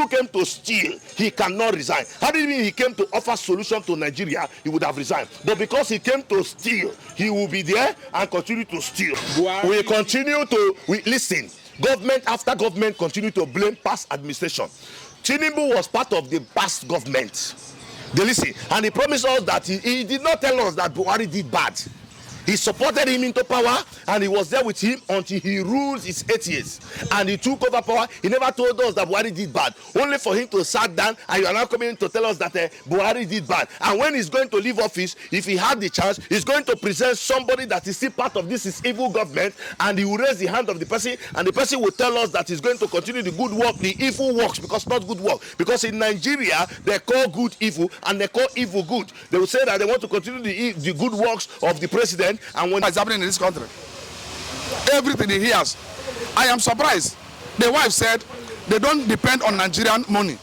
Tinubu came to steal, he cannot resign. How did it mean he came to offer solution to Nigeria? He would have resigned. But because he came to steal, he will be there and continue to steal. We continue to listen. Government after government continue to blame past administration. Tinubu was part of the past government. They listen, and he promised us that he did not tell us that Buhari did bad. He supported him into power, and he was there with him until he ruled his 8 years. And he took over power. He never told us that Buhari did bad. Only for him to sit down, and you are now coming to tell us that Buhari did bad. And when he's going to leave office, if he had the chance, he's going to present somebody that is still part of this is evil government, and he will raise the hand of the person, and the person will tell us that he's going to continue the good work, the evil works, because not good work. Because in Nigeria, they call good evil, and they call evil good. They will say that they want to continue the good works of the president. And when it's happening in this country, everything he hears, I am surprised. The wife said they don't depend on Nigerian money,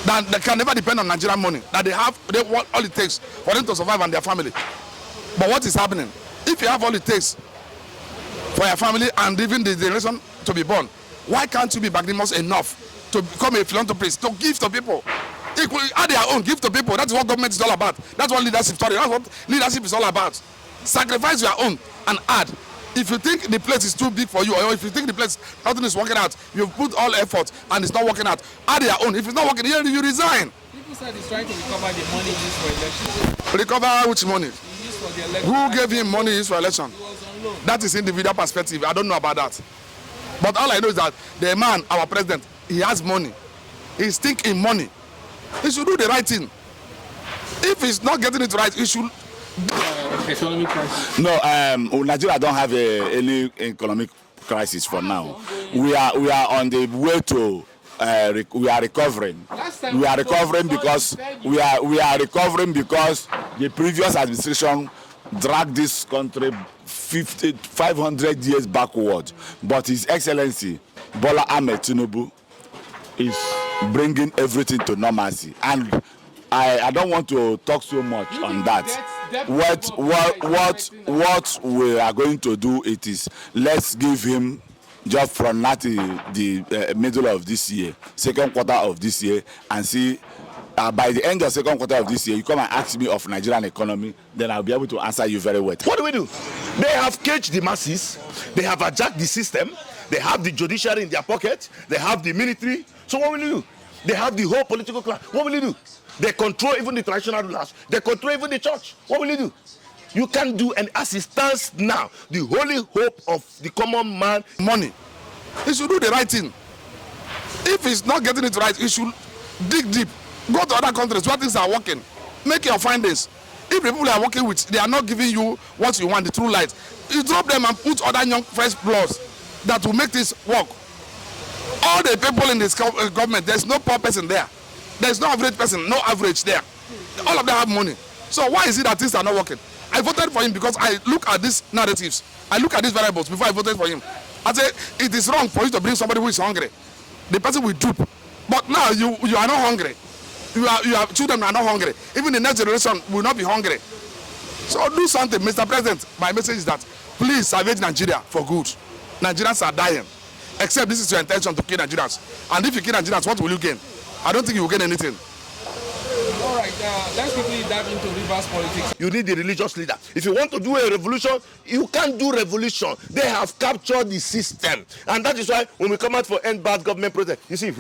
that they can never depend on Nigerian money, that they want all it takes for them to survive and their family. But what is happening? If you have all it takes for your family and even the generation to be born, why can't you be magnanimous enough to become a philanthropist, to give to people? Equally, add their own, give to people. That's what government is all about. That's what leadership story. That's what leadership is all about. Sacrifice your own and add. If you think the place is too big for you, or if you think the place nothing is working out, you've put all effort and it's not working out, add your own. If it's not working, you resign. People said he's trying to recover the money used for election. Recover which money? He used for the election. Who gave him money used for election? That is individual perspective. I don't know about that. But all I know is that the man, our president, he has money. He's thinking money. He should do the right thing. If he's not getting it right, he should. Economic crisis. No, Nigeria don't have any economic crisis for now. We are on the way to. We are recovering. We are recovering because we are recovering because the previous administration dragged this country 500 years backward. But His Excellency Bola Ahmed Tinubu is bringing everything to normalcy, and I don't want to talk so much on that. What we are going to do, it is let's give him just from now to the middle of this year, second quarter of this year, and see by the end of second quarter of this year, you come and ask me of Nigerian economy, then I'll be able to answer you very well. What do? They have caged the masses, they have hijacked the system, they have the judiciary in their pocket, they have the military. So what will you do? They have the whole political class. What will you do? They control even the traditional rulers. They control even the church. What will you do? You can't do, and as it stands now, the holy hope of the common man, money. He should do the right thing. If he's not getting it right, he should dig deep. Go to other countries where things are working. Make your findings. If the people are working with, they are not giving you what you want, the true light, you drop them and put other young fresh bloods that will make this work. All the people in this government, there's no poor person there. There's no average person, no average there. All of them have money. So why is it that things are not working? I voted for him because I look at these narratives. I look at these variables before I voted for him. I say, it is wrong for you to bring somebody who is hungry. The person will dupe. But now you are not hungry. You have children who are not hungry. Even the next generation will not be hungry. So do something, Mr. President. My message is that please salvage Nigeria for good. Nigerians are dying. Except this is your intention to kill Nigerians. And if you kill Nigerians, what will you gain? I don't think you will gain anything. All right, let's quickly dive into reverse politics. You need the religious leader. If you want to do a revolution, you can't do revolution. They have captured the system. And that is why when we come out for end bad government protest, you see,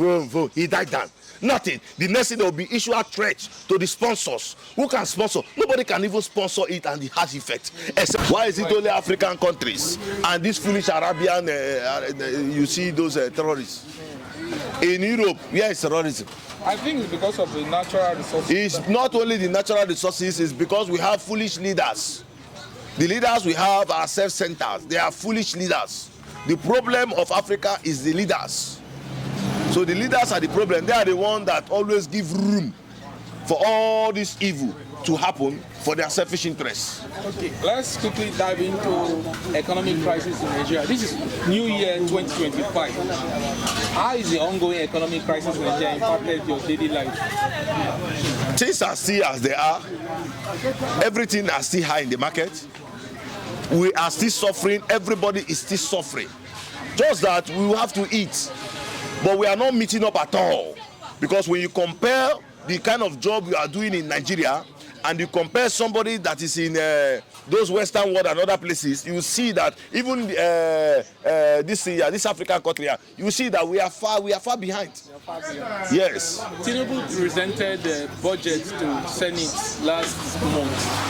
he died down. Nothing. The next thing, there will be issue a threat to the sponsors. Who can sponsor? Nobody can even sponsor it, and it has effect. Except why is it only African countries? And these foolish Arabian, you see those terrorists. In Europe, where is terrorism? I think it's because of the natural resources. It's not only the natural resources, it's because we have foolish leaders. The leaders we have are self-centered. They are foolish leaders. The problem of Africa is the leaders. So the leaders are the problem. They are the ones that always give room for all this evil to happen for their selfish interests. Okay, let's quickly dive into economic crisis in Nigeria. This is New Year 2025. How is the ongoing economic crisis in Nigeria impacted your daily life? Things are still as they are. Everything is still high in the market. We are still suffering. Everybody is still suffering. Just that we will have to eat. But we are not meeting up at all. Because when you compare the kind of job you are doing in Nigeria and you compare somebody that is in those Western world and other places, you see that even this African country, you see that we are far behind. Yes. Tinubu presented the budget to Senate last month.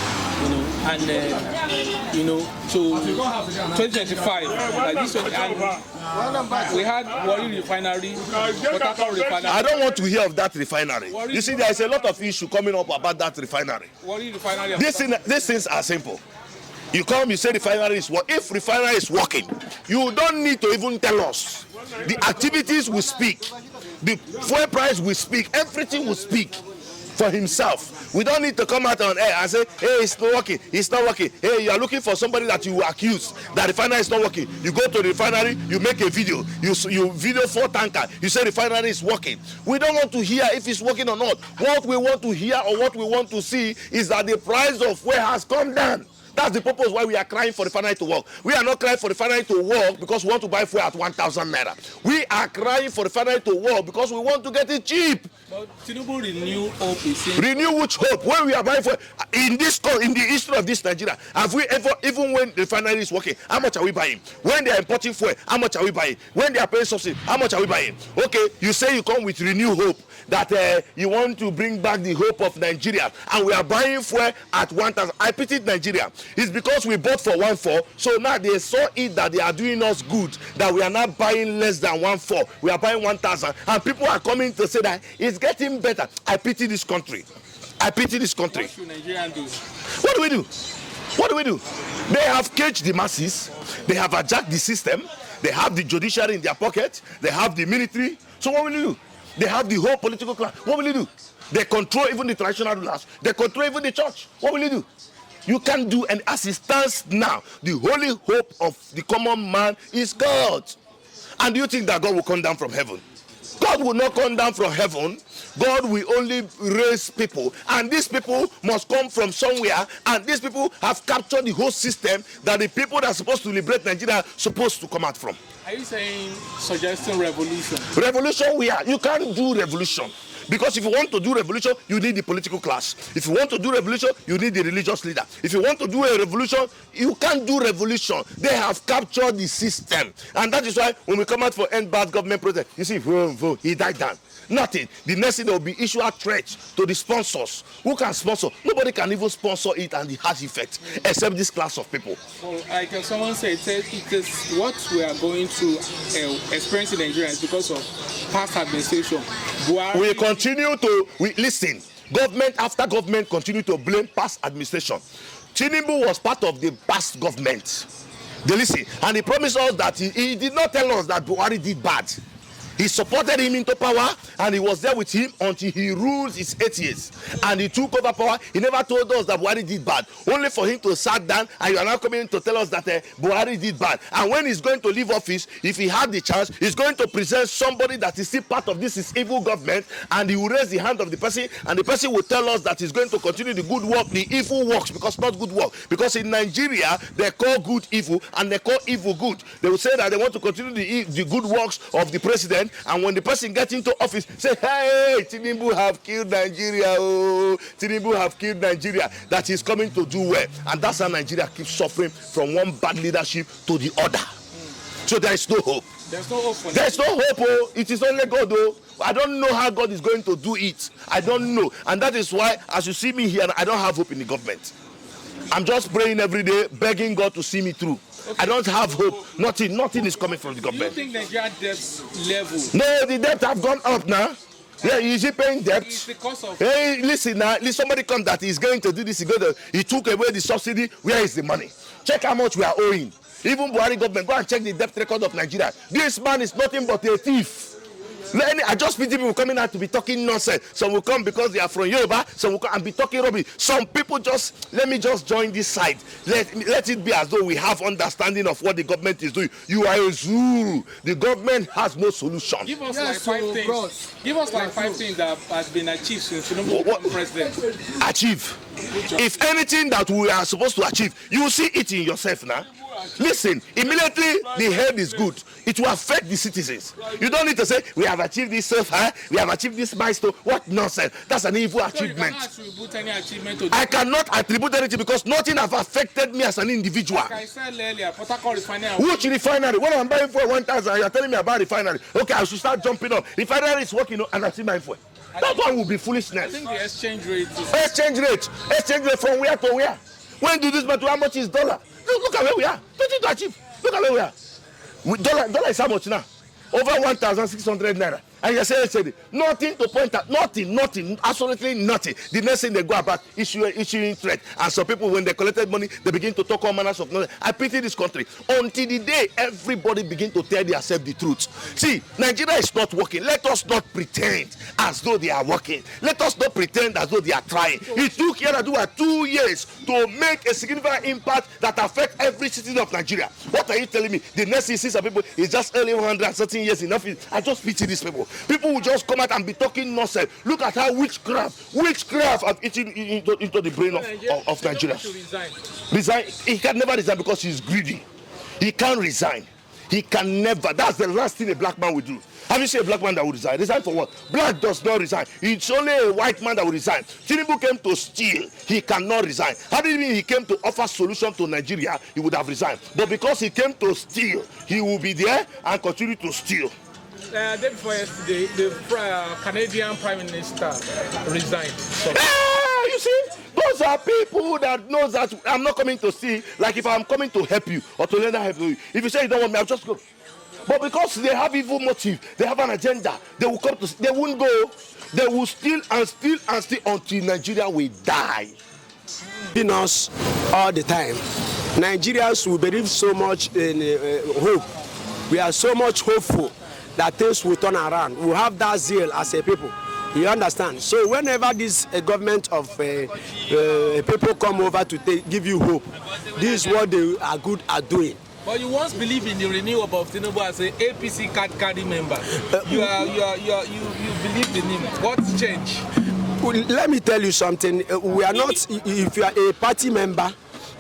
And to 2025, like this one, and we had Warri Refinery, Port Refinery. I don't want to hear of that refinery. You see, there is a lot of issue coming up about that refinery. Warri Refinery. These things are simple. You come, you say refinery is working. If refinery is working, you don't need to even tell us. The activities will speak. The fuel price will speak. Everything will speak for himself. We don't need to come out on air and say, hey, it's not working, it's not working. Hey, you are looking for somebody that you accuse that refinery is not working. You go to the refinery, you make a video, you video 4 tankers, you say refinery is working. We don't want to hear if it's working or not. What we want to hear or what we want to see is that the price of fuel has come down. That's the purpose why we are crying for refinery to work. We are not crying for refinery to work because we want to buy fuel at 1,000 naira. We are crying for refinery to work because we want to get it cheap. But Tinubu renew hope. Renew which hope? When we are buying fuel in the history of this Nigeria, have we ever, even when the refinery is working, how much are we buying? When they are importing fuel, how much are we buying? When they are paying subsidy, how much are we buying? Okay, you say you come with renew hope that you want to bring back the hope of Nigeria, and we are buying fuel at 1,000. I pitied Nigeria. It's because we bought for 1,400, so now they saw it that they are doing us good, that we are not buying less than 1,400. We are buying 1,000, and people are coming to say that it's getting better. I pity this country. I pity this country. What should Nigerians do? What do we do? What do we do? They have caged the masses. They have hijacked the system. They have the judiciary in their pocket. They have the military. So what will you do? They have the whole political class. What will you do? They control even the traditional rulers. They control even the church. What will you do? You can't do, and as it stands now, the holy hope of the common man is God. And do you think that God will come down from heaven? God will not come down from heaven. God will only raise people, and these people must come from somewhere, and these people have captured the whole system that the people that are supposed to liberate Nigeria are supposed to come out from. Are you suggesting revolution? Revolution, you can't do revolution. Because if you want to do revolution, you need the political class. If you want to do revolution, you need the religious leader. If you want to do a revolution, you can't do revolution. They have captured the system. And that is why when we come out for end bad government protest, you see, he died down. Nothing. The next thing, there will be issue a threat to the sponsors. Who can sponsor? Nobody can even sponsor it, and it has effect, except this class of people. Well, like someone said, it is what we are going to experience in Nigeria because of past administration. We continue to listen. Government after government continue to blame past administration. Tinubu was part of the past government. They listen, and he promised us that he did not tell us that Buhari did bad. He supported him into power, and he was there with him until he ruled his 8 years. And he took over power. He never told us that Buhari did bad. Only for him to sit down, and you are now coming to tell us that Buhari did bad. And when he's going to leave office, if he had the chance, he's going to present somebody that is still part of this evil government, and he will raise the hand of the person, and the person will tell us that he's going to continue the good work, the evil works, because not good work. Because in Nigeria, they call good evil, and they call evil good. They will say that they want to continue the good works of the president, and when the person gets into office, say, hey, Tinubu have killed Nigeria, oh, Tinubu have killed Nigeria, that he's coming to do well. And that's how Nigeria keeps suffering from one bad leadership to the other. So there is no hope. There's no hope for There's no hope, oh. It is only God, oh. I don't know how God is going to do it. I don't know. And that is why, as you see me here, I don't have hope in the government. I'm just praying every day, begging God to see me through. Okay. I don't have hope. Nothing is coming from the government. Do you think Nigeria debt level? No, the debt have gone up now. Yeah, is he paying debt? It's because of. Hey, listen now. Somebody come that he's going to do this. He took away the subsidy. Where is the money? Check how much we are owing. Even Buhari government, go and check the debt record of Nigeria. This man is nothing but a thief. I just pity people coming out to be talking nonsense. Some will come because they are from Yoruba. Some will come and be talking rubbish. Some people let me just join this side. Let it be as though we have understanding of what the government is doing. You are a zoo. The government has no solution. Give us like five things. Give us like 5 things that has been achieved since Tinubu was president. Achieve. If anything that we are supposed to achieve, you will see it in yourself now. Listen, immediately the head is good, it will affect the citizens. You don't need to say, we have achieved this, we have achieved this milestone. What nonsense? That's an evil achievement. I cannot attribute anything because nothing has affected me as an individual. Like I said earlier, Port Harcourt refinery. Which refinery? When I'm buying for 1,000, you're telling me about refinery. Okay, I should start jumping up. Refinery is working and I see my fuel. That one will be foolishness. I think the exchange rate is... Exchange rate from where to where? When do this matter? How much is dollar? Look at where we are. Nothing to achieve. Look at where we are. Dollar is how much now? Over 1,600 naira. And you say nothing to point at, nothing, absolutely nothing. The next thing they go about issuing threat. And some people, when they collected money, they begin to talk all manners of nothing. I pity this country. Until the day everybody begin to tell themselves the truth. See, Nigeria is not working. Let us not pretend as though they are working. Let us not pretend as though they are trying. It took Yar'Adua 2 years to make a significant impact that affects every citizen of Nigeria. What are you telling me? The next thing some people is just early 113 years in office. I just pity these people. People will just come out and be talking nonsense. Look at how witchcraft have eaten into the brain of Nigeria. Resign. He can never resign because he's greedy. He can't resign. He can never. That's the last thing a black man will do. Have you seen a black man that will resign? Resign for what? Black does not resign. It's only a white man that will resign. Tinubu came to steal. He cannot resign. How did it mean he came to offer solution to Nigeria? He would have resigned. But because he came to steal, he will be there and continue to steal. Day before yesterday, the Canadian Prime Minister resigned. So. You see, those are people that knows that I'm not coming to see. Like if I'm coming to help you or to lend help you, if you say you don't want me, I'll just go. But because they have evil motive, they have an agenda, they will come to. They won't go. They will steal until Nigeria will die. In us all the time, Nigerians will believe so much in hope. We are so much hopeful that things will turn around. We have that zeal as a people. You understand? So whenever this government of people come over to give you hope, this is what they are good at doing. But you once believe in the renewal of Tinubu as an APC card carrying member. You believe in him. What's changed? Let me tell you something. We are not. If you are a party member,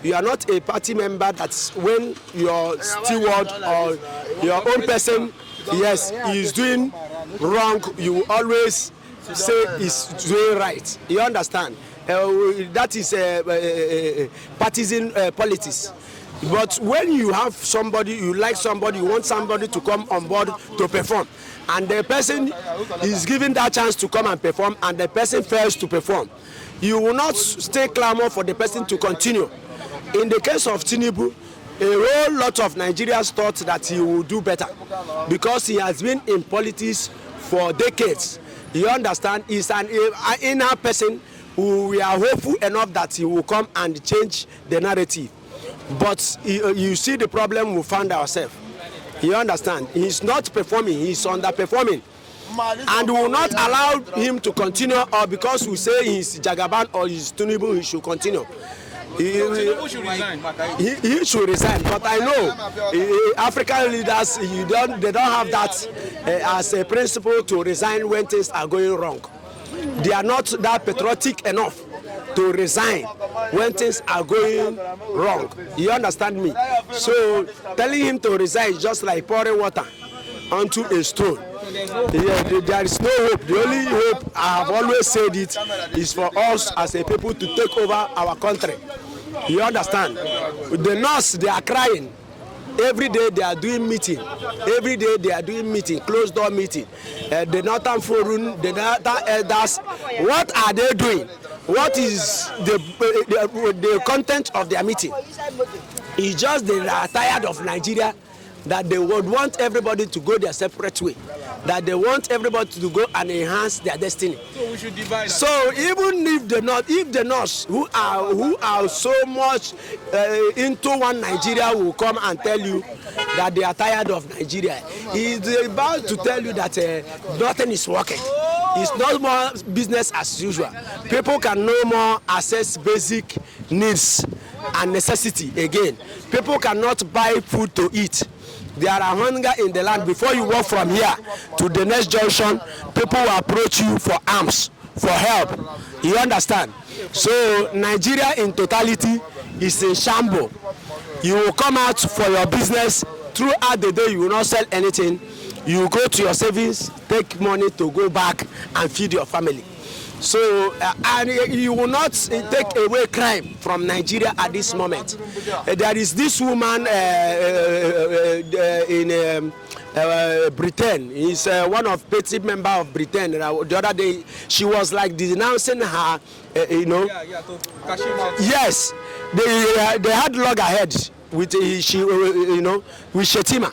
you are not a party member. That's when your steward or your own person, yes, is doing wrong, you always say is doing right. You understand? That is partisan politics. But when you have somebody, you like somebody, you want somebody to come on board to perform, and the person is given that chance to come and perform, and the person fails to perform, you will not stay clamor for the person to continue. In the case of Tinubu, a whole lot of Nigerians thought that he would do better because he has been in politics for decades. You understand? He's an inner person who we are hopeful enough that he will come and change the narrative. But you see the problem we found ourselves. You understand? He's not performing, he's underperforming. And we will not allow him to continue, or because we say he's Jagaban or he's Tinubu, he should continue. He should resign, but I know African leaders, they don't have that as a principle to resign when things are going wrong. They are not that patriotic enough to resign when things are going wrong. You understand me? So telling him to resign is just like pouring water onto a stone. There is no hope. The only hope, I have always said it, is for us as a people to take over our country. You understand? The nurse, they are crying. Every day they are doing meeting. Every day they are doing meeting, closed door meeting. The Northern Forum, the Northern Elders, what are they doing? What is the content of their meeting? It's just they are tired of Nigeria, that they would want everybody to go their separate way, that they want everybody to go and enhance their destiny. So we should divide. So even if the North who are so much into one Nigeria will come and tell you that they are tired of Nigeria, he is about to tell you that nothing is working. It's not more business as usual. People can no more access basic needs and necessity again. People cannot buy food to eat. There are hunger in the land. Before you walk from here to the next junction, people will approach you for arms, for help. You understand? So Nigeria in totality is in shambles. You will come out for your business. Throughout the day, you will not sell anything. You go to your savings, take money to go back and feed your family. So, and you will not take away crime from Nigeria at this moment. There is this woman in Britain. He's one of petty member of Britain. The other day, she was like denouncing her, Yes, they had loggerhead with with Shetima,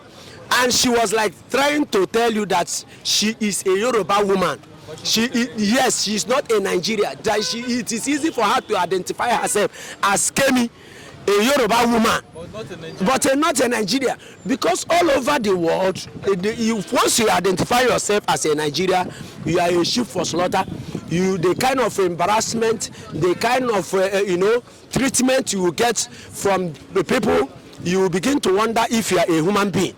and she was like trying to tell you that she is a Yoruba woman. Yes, she's not a Nigerian. It is easy for her to identify herself as Kemi, a Yoruba woman, but not a Nigerian. Because all over the world, once you identify yourself as a Nigerian, you are a sheep for slaughter. The kind of embarrassment, the kind of treatment you will get from the people, you will begin to wonder if you are a human being.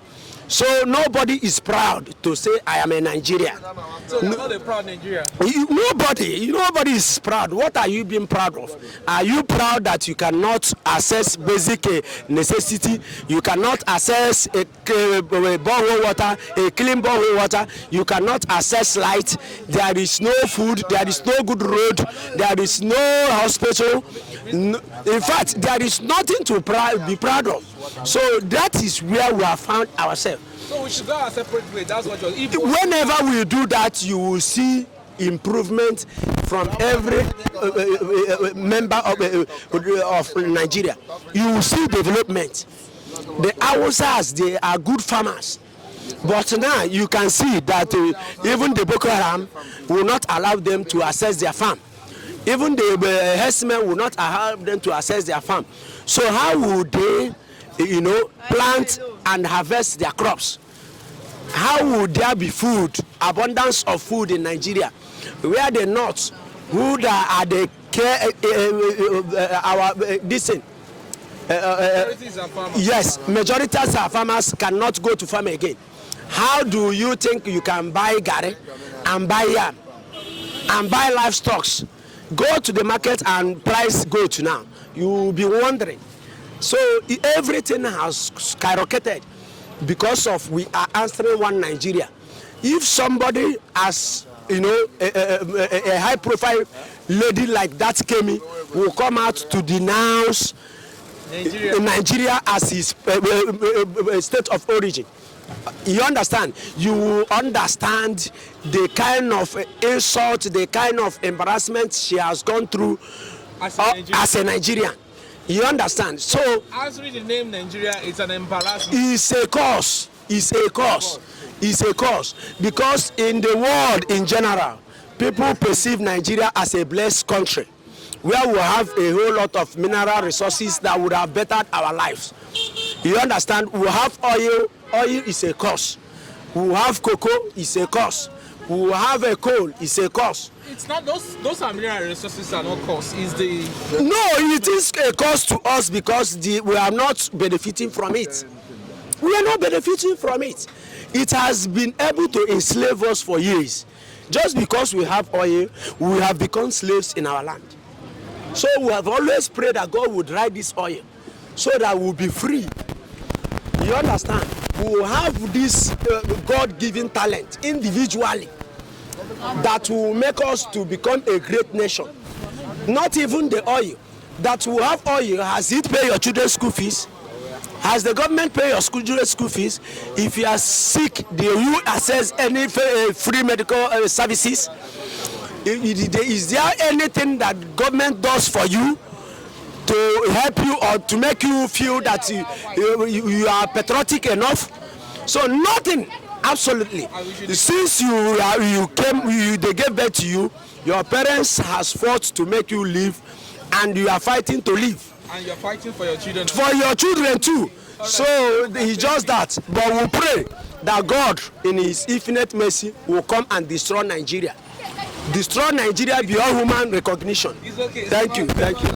So nobody is proud to say I am a Nigerian. So you're not a proud Nigerian? Nobody is proud. What are you being proud of? Are you proud that you cannot access basic necessity? You cannot access a borehole water, a clean borehole water. You cannot access light. There is no food. There is no good road. There is no hospital. In fact, there is nothing to be proud of. So that is where we have found ourselves. So we should go our separate way. That's what you're. Whenever we do that, you will see improvement from every member of Nigeria. You will see development. The Hausas, they are good farmers. But now you can see that even the Boko Haram will not allow them to access their farm. Even the herdsmen will not allow them to access their farm. So how would they, plant and harvest their crops? How would there be food, abundance of food in Nigeria, where the North, who are the yes, majorities of farmers cannot go to farm again. How do you think you can buy gari and buy yam and buy livestock? Go to the market and price goat now. You will be wondering. So everything has skyrocketed because of we are answering one Nigeria. If somebody has, a high-profile lady like that Kemi will come out to denounce Nigeria as his state of origin, you understand? You understand the kind of insult, the kind of embarrassment she has gone through as a Nigerian. You understand? So answering the name Nigeria is an embarrassment. It's a cause. It's a cause. It's a cause. Because in the world in general, people perceive Nigeria as a blessed country where we have a whole lot of mineral resources that would have bettered our lives. You understand? We have oil. Oil is a cause. We have cocoa. It's a cause. We have a coal. It's a cause. It's not those are mineral resources are not cost. Is the no, it is a cost to us because we are not benefiting from it. We are not benefiting from it. It has been able to enslave us for years. Just because we have oil, we have become slaves in our land. So we have always prayed that God would ride this oil so that we'll be free. You understand? We will have this God-given talent individually that will make us to become a great nation. Not even the oil. That will have oil. Has it paid your children's school fees? Has the government paid your children's school fees? If you are sick, do you access any free medical services? Is there anything that government does for you to help you or to make you feel that you are patriotic enough? So nothing. Absolutely. Since they gave birth to you, your parents has fought to make you live, and you are fighting to live. And you're fighting for your children. For your children too. So it's just that. But we pray that God, in His infinite mercy, will come and destroy Nigeria. Destroy Nigeria beyond human recognition. It's okay. Thank you. Thank you.